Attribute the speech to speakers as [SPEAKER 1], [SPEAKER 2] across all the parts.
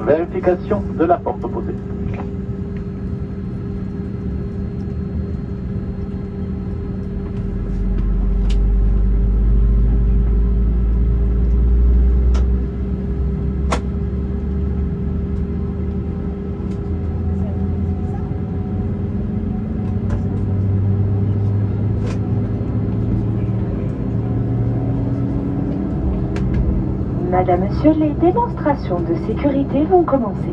[SPEAKER 1] Vérification de la porte opposée.
[SPEAKER 2] Madame, Monsieur, les démonstrations de sécurité vont commencer.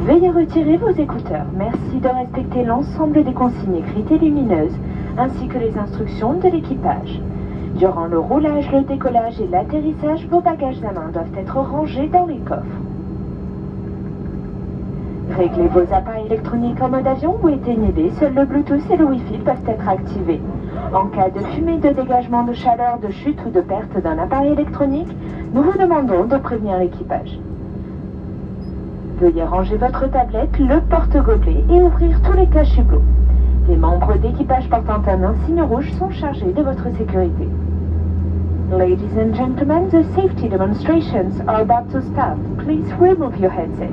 [SPEAKER 2] Veuillez retirer vos écouteurs. Merci de respecter l'ensemble des consignes écrites et lumineuses, ainsi que les instructions de l'équipage. Durant le roulage, le décollage et l'atterrissage, vos bagages à main doivent être rangés dans les coffres. Réglez vos appareils électroniques en mode avion ou éteignez-les. Seuls le Bluetooth et le Wi-Fi peuvent être activés. En cas de fumée, de dégagement de chaleur, de chute ou de perte d'un appareil électronique, nous vous demandons de prévenir l'équipage. Veuillez ranger votre tablette, le porte-gobelet et ouvrir tous les caches hublots. Les membres d'équipage portant un insigne rouge sont chargés de votre sécurité. Ladies and gentlemen, the safety demonstrations are about to start. Please remove your headsets.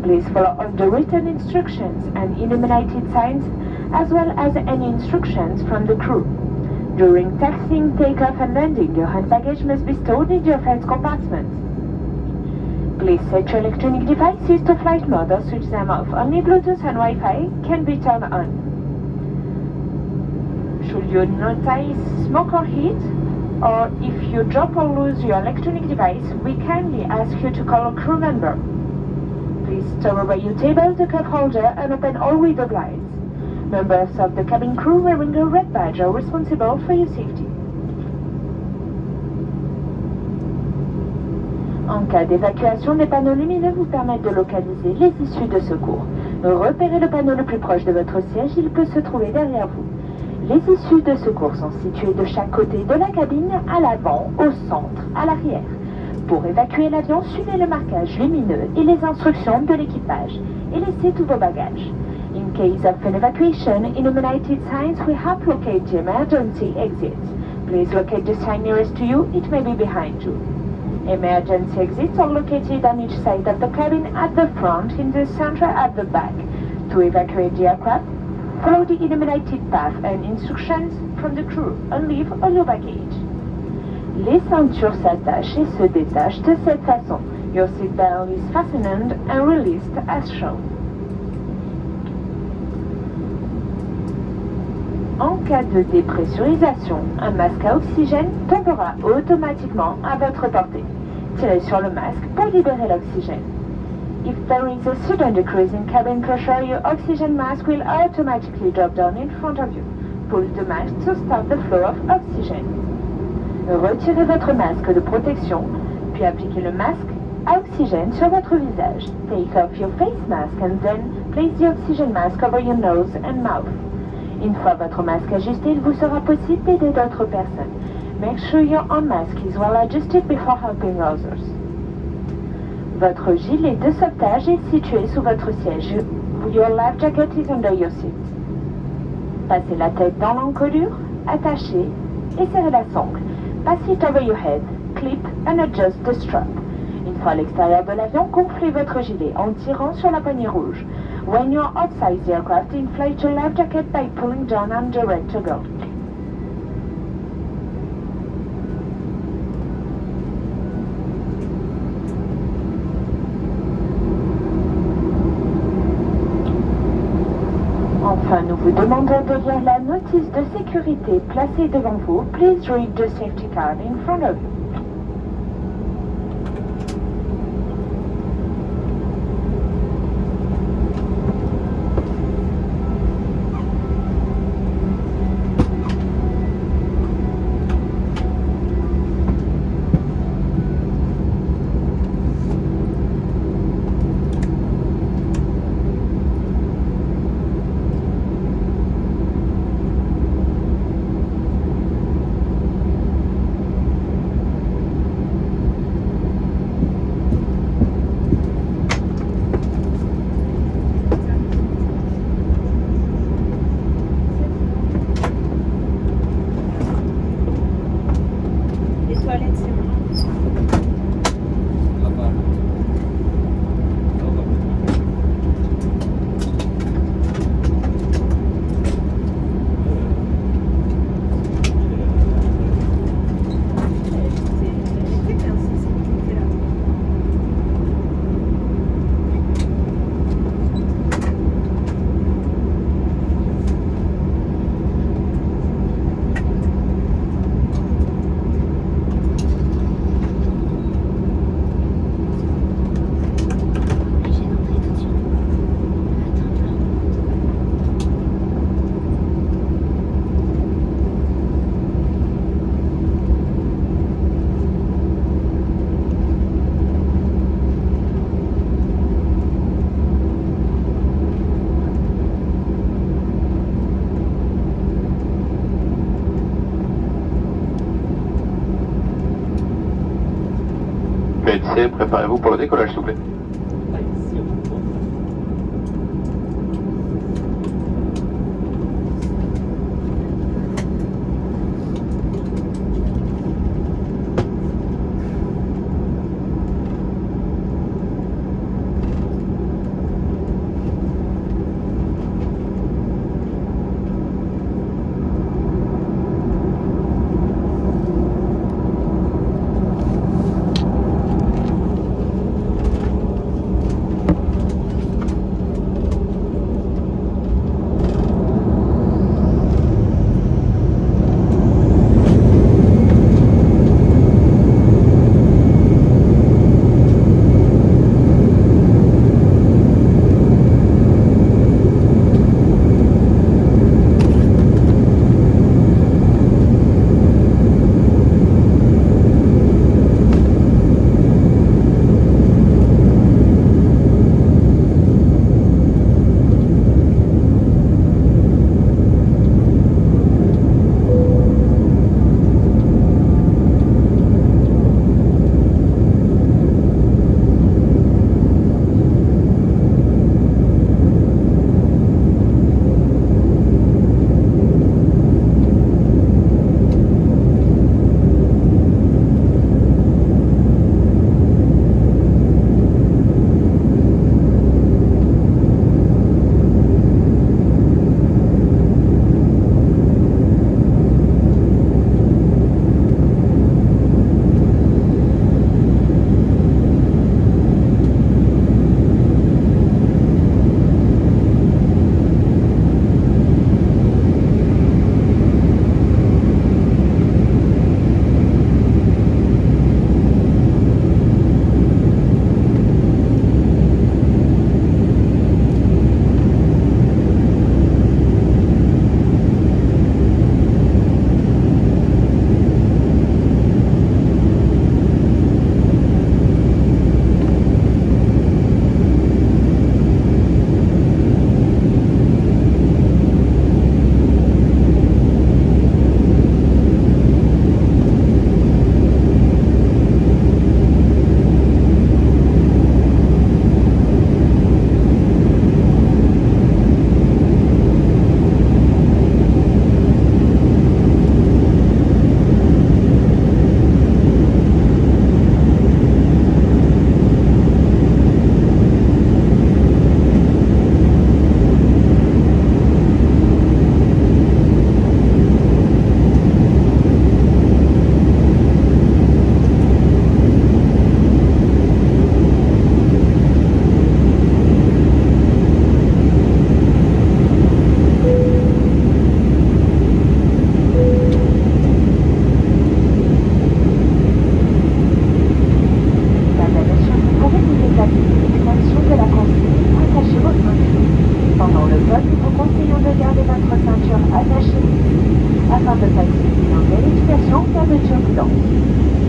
[SPEAKER 2] Please follow all the written instructions and illuminated signs, as well as any instructions from the crew. During taxiing, takeoff and landing, your hand baggage must be stored in your flight compartment. Please set your electronic devices to flight mode or switch them off. Only Bluetooth and Wi-Fi can be turned on. Should you notice smoke or heat, or if you drop or lose your electronic device, we kindly ask you to call a crew member. Please stow away your table, the cup holder, and open all window blinds. Members of the cabin crew wearing a red badge are responsible for your safety. En cas d'évacuation, les panneaux lumineux vous permettent de localiser les issues de secours. Repérez le panneau le plus proche de votre siège, il peut se trouver derrière vous. Les issues de secours sont situées de chaque côté de la cabine, à l'avant, au centre, à l'arrière. Pour évacuer l'avion, suivez le marquage lumineux et les instructions de l'équipage et laissez tous vos bagages. In case of an evacuation, illuminated signs will help locate the emergency exits. Please locate the sign nearest to you, it may be behind you. Emergency exits are located on each side of the cabin, at the front, in the center, at the back. To evacuate the aircraft, follow the illuminated path and instructions from the crew and leave all your baggage. Les ceintures s'attachent et se détachent de cette façon. Your seatbelt is fastened and released as shown. En cas de dépressurisation, un masque à oxygène tombera automatiquement à votre portée. Tirez sur le masque pour libérer l'oxygène. If there is a sudden decrease in cabin pressure, your oxygen mask will automatically drop down in front of you. Pull the mask to stop the flow of oxygen. Retirez votre masque de protection, puis appliquez le masque à oxygène sur votre visage. Take off your face mask and then place the oxygen mask over your nose and mouth. Une fois votre masque ajusté, il vous sera possible d'aider d'autres personnes. Make sure your own mask is well adjusted before helping others. Votre gilet de sauvetage est situé sous votre siège. Your life jacket is under your seat. Passez la tête dans l'encolure, attachez et serrez la sangle. Pass it over your head, clip and adjust the strap. Une fois à l'extérieur de l'avion, gonflez votre gilet en tirant sur la poignée rouge. When you're outside the aircraft, inflate your life jacket by pulling down on the red toggle. Enfin, nous vous demandons de lire la notice de sécurité placée devant vous. Please read the safety card in front of you.
[SPEAKER 1] PNC, préparez-vous pour le décollage, s'il vous plaît.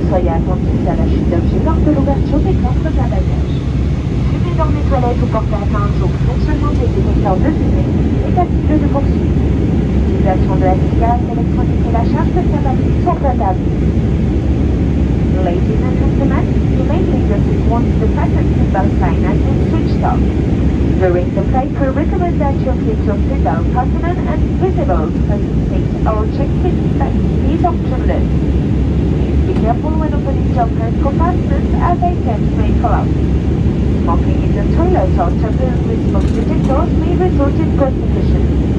[SPEAKER 2] Soyez attentifs à la chute d'objets lors de l'ouverture des coffres à bagages. Fumez dans les toilettes ou portez atteinte au fonctionnement des détecteurs de fumée est passible de poursuite. L'utilisation de la cigarette électronique et la charge de tabac sont interdites. Ladies and gentlemen, you may leave your seat once the fasten seatbelt sign has been switched off. During the flight, we recommend that you keep your seatbelt fastened and visible because it takes or checks the speed of turbulence. Be careful when opening your critical fasteners as items may fall out. Smoking in the toilet or tampering with smoke detectors may result in prosecution.